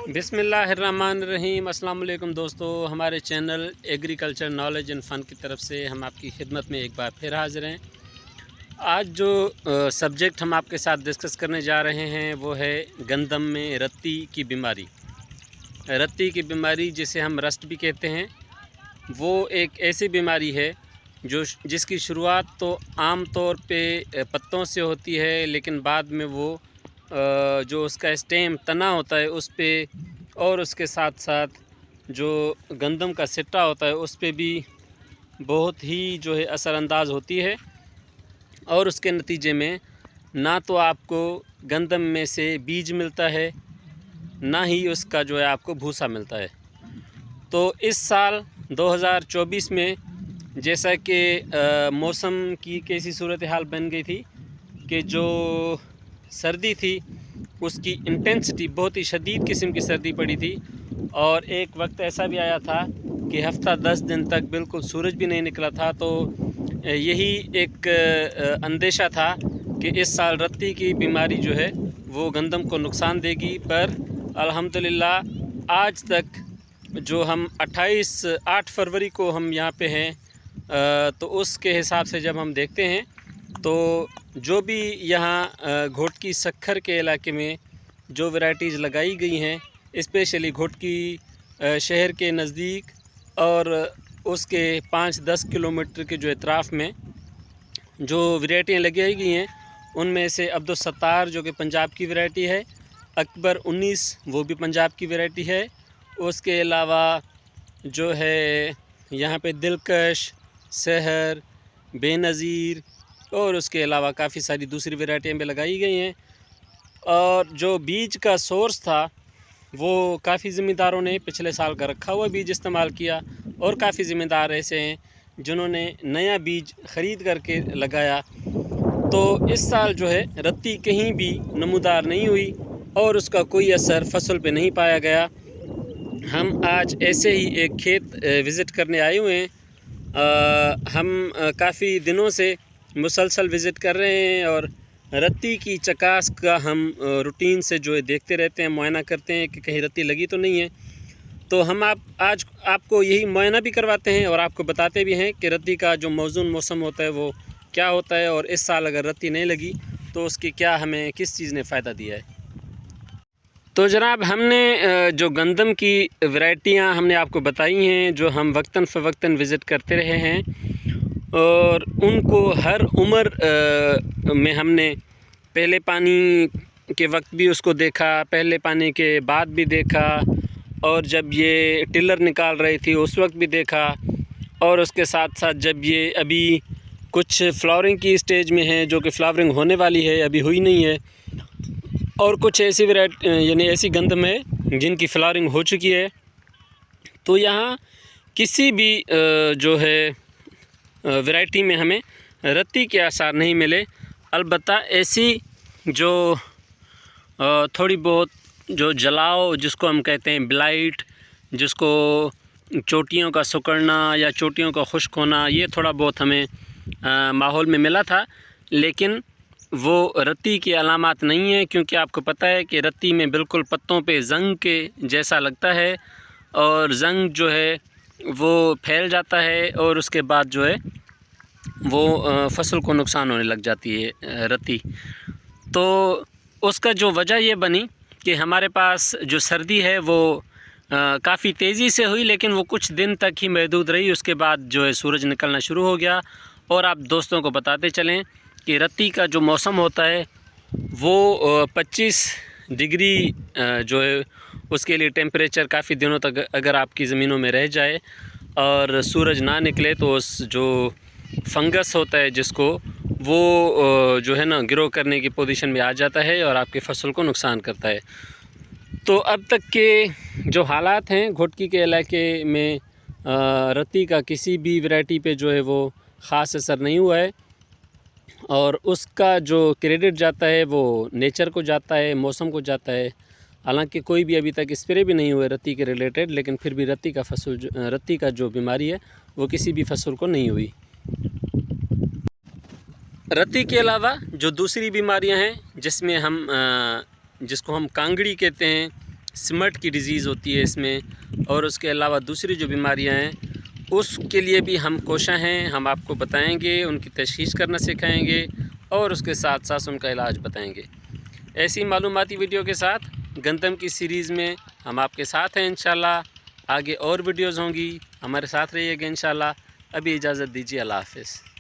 बिस्मिल्लाहिर्रहमानिर्रहीम। अस्सलाम वालेकुम दोस्तों, हमारे चैनल एग्रीकल्चर नॉलेज एंड फ़न की तरफ से हम आपकी खिदमत में एक बार फिर हाज़िर हैं। आज जो सब्जेक्ट हम आपके साथ डिस्कस करने जा रहे हैं वो है गंदम में रत्ती की बीमारी। रत्ती की बीमारी जिसे हम रस्ट भी कहते हैं, वो एक ऐसी बीमारी है जिसकी शुरुआत तो आम तौर पे पत्तों से होती है, लेकिन बाद में वो जो उसका स्टेम तना होता है उस पे और उसके साथ साथ जो गंदम का सिट्टा होता है उस पे भी बहुत ही जो है असरअंदाज होती है। और उसके नतीजे में ना तो आपको गंदम में से बीज मिलता है, ना ही उसका जो है आपको भूसा मिलता है। तो इस साल 2024 में जैसा कि मौसम की कैसी सूरत हाल बन गई थी कि जो सर्दी थी उसकी इंटेंसिटी बहुत ही शदीद किस्म की सर्दी पड़ी थी, और एक वक्त ऐसा भी आया था कि हफ़्ता 10 दिन तक बिल्कुल सूरज भी नहीं निकला था। तो यही एक अंदेशा था कि इस साल रत्ती की बीमारी जो है वो गंदम को नुकसान देगी। पर अल्हम्दुलिल्लाह आज तक जो हम 8 फरवरी को हम यहाँ पे हैं, तो उसके हिसाब से जब हम देखते हैं तो जो भी यहाँ घोटकी सक्खर के इलाके में जो वैराइटीज़ लगाई गई हैं, स्पेशली घोटकी शहर के नज़दीक और उसके 5-10 किलोमीटर के जो अतराफ़ में जो वैराइटियाँ लगाई गई हैं, उनमें से अब्दुल सत्तार जो कि पंजाब की वैरायटी है, अकबर 19 वो भी पंजाब की वैरायटी है। उसके अलावा जो है यहाँ पे दिलकश, सहर, बेनज़ीर और उसके अलावा काफ़ी सारी दूसरी वैरायटियाँ भी लगाई गई हैं। और जो बीज का सोर्स था वो काफ़ी ज़मींदारों ने पिछले साल का रखा हुआ बीज इस्तेमाल किया, और काफ़ी ज़मींदार ऐसे हैं जिन्होंने नया बीज ख़रीद करके लगाया। तो इस साल जो है रत्ती कहीं भी नमूदार नहीं हुई और उसका कोई असर फसल पे नहीं पाया गया। हम आज ऐसे ही एक खेत विज़िट करने आए हुए हैं। हम काफ़ी दिनों से मुसलसल विज़िट कर रहे हैं और रत्ती की चकास का हम रूटीन से जो है देखते रहते हैं, मुआयना करते हैं कि कहीं रत्ती लगी तो नहीं है। तो हम आज आपको यही मुआयना भी करवाते हैं और आपको बताते भी हैं कि रत्ती का जो मौजून मौसम होता है वो क्या होता है, और इस साल अगर रत्ती नहीं लगी तो उसकी क्या हमें किस चीज़ ने फ़ायदा दिया है। तो जनाब, हमने जो गंदम की वैरायटियाँ हमने आपको बताई हैं, जो हम वक्तन फ़वक्तन विज़िट करते रहे हैं, और उनको हर उम्र में हमने पहले पानी के वक्त भी उसको देखा, पहले पानी के बाद भी देखा, और जब ये टिलर निकाल रही थी उस वक्त भी देखा, और उसके साथ साथ जब ये अभी कुछ फ्लावरिंग की स्टेज में है, जो कि फ्लावरिंग होने वाली है, अभी हुई नहीं है, और कुछ ऐसी वैरायटी यानी ऐसी गंदम है जिनकी फ्लावरिंग हो चुकी है। तो यहाँ किसी भी जो है वैरायटी में हमें रत्ती के आसार नहीं मिले। अलबत्ता ऐसी जो थोड़ी बहुत जो जलाव जिसको हम कहते हैं ब्लाइट, जिसको चोटियों का सिकुड़ना या चोटियों का खुश्क होना, ये थोड़ा बहुत हमें माहौल में मिला था, लेकिन वो रत्ती की अलामात नहीं है। क्योंकि आपको पता है कि रत्ती में बिल्कुल पत्तों पे जंग के जैसा लगता है, और जंग जो है वो फैल जाता है और उसके बाद जो है वो फसल को नुकसान होने लग जाती है रत्ती। तो उसका जो वजह ये बनी कि हमारे पास जो सर्दी है वो काफ़ी तेज़ी से हुई, लेकिन वो कुछ दिन तक ही महदूद रही। उसके बाद जो है सूरज निकलना शुरू हो गया। और आप दोस्तों को बताते चलें कि रत्ती का जो मौसम होता है वो 25 डिग्री जो है उसके लिए टेम्परेचर काफ़ी दिनों तक अगर आपकी ज़मीनों में रह जाए और सूरज ना निकले तो उस जो फंगस होता है जिसको वो जो है ना ग्रो करने की पोजीशन में आ जाता है और आपकी फसल को नुकसान करता है। तो अब तक के जो हालात हैं घोटकी के इलाके में, रत्ती का किसी भी वैरायटी पे जो है वो ख़ास असर नहीं हुआ है, और उसका जो क्रेडिट जाता है वो नेचर को जाता है, मौसम को जाता है। हालांकि कोई भी अभी तक स्प्रे भी नहीं हुए रत्ती के रिलेटेड, लेकिन फिर भी रत्ती का जो बीमारी है वो किसी भी फसल को नहीं हुई। रत्ती के अलावा जो दूसरी बीमारियां हैं जिसमें हम जिसको हम कांगड़ी कहते हैं, स्मट की डिज़ीज़ होती है इसमें, और उसके अलावा दूसरी जो बीमारियां हैं उसके लिए भी हम कोशा हैं। हम आपको बताएंगे, उनकी तशख़ीस करना सिखाएंगे और उसके साथ साथ उनका इलाज बताएंगे। ऐसी मालूमाती वीडियो के साथ गंदम की सीरीज़ में हम आपके साथ हैं इंशाल्लाह। आगे और वीडियोज़ होंगी, हमारे साथ रहिएगा इंशाल्लाह। अभी इजाज़त दीजिए, अल्लाह हाफ़िज़।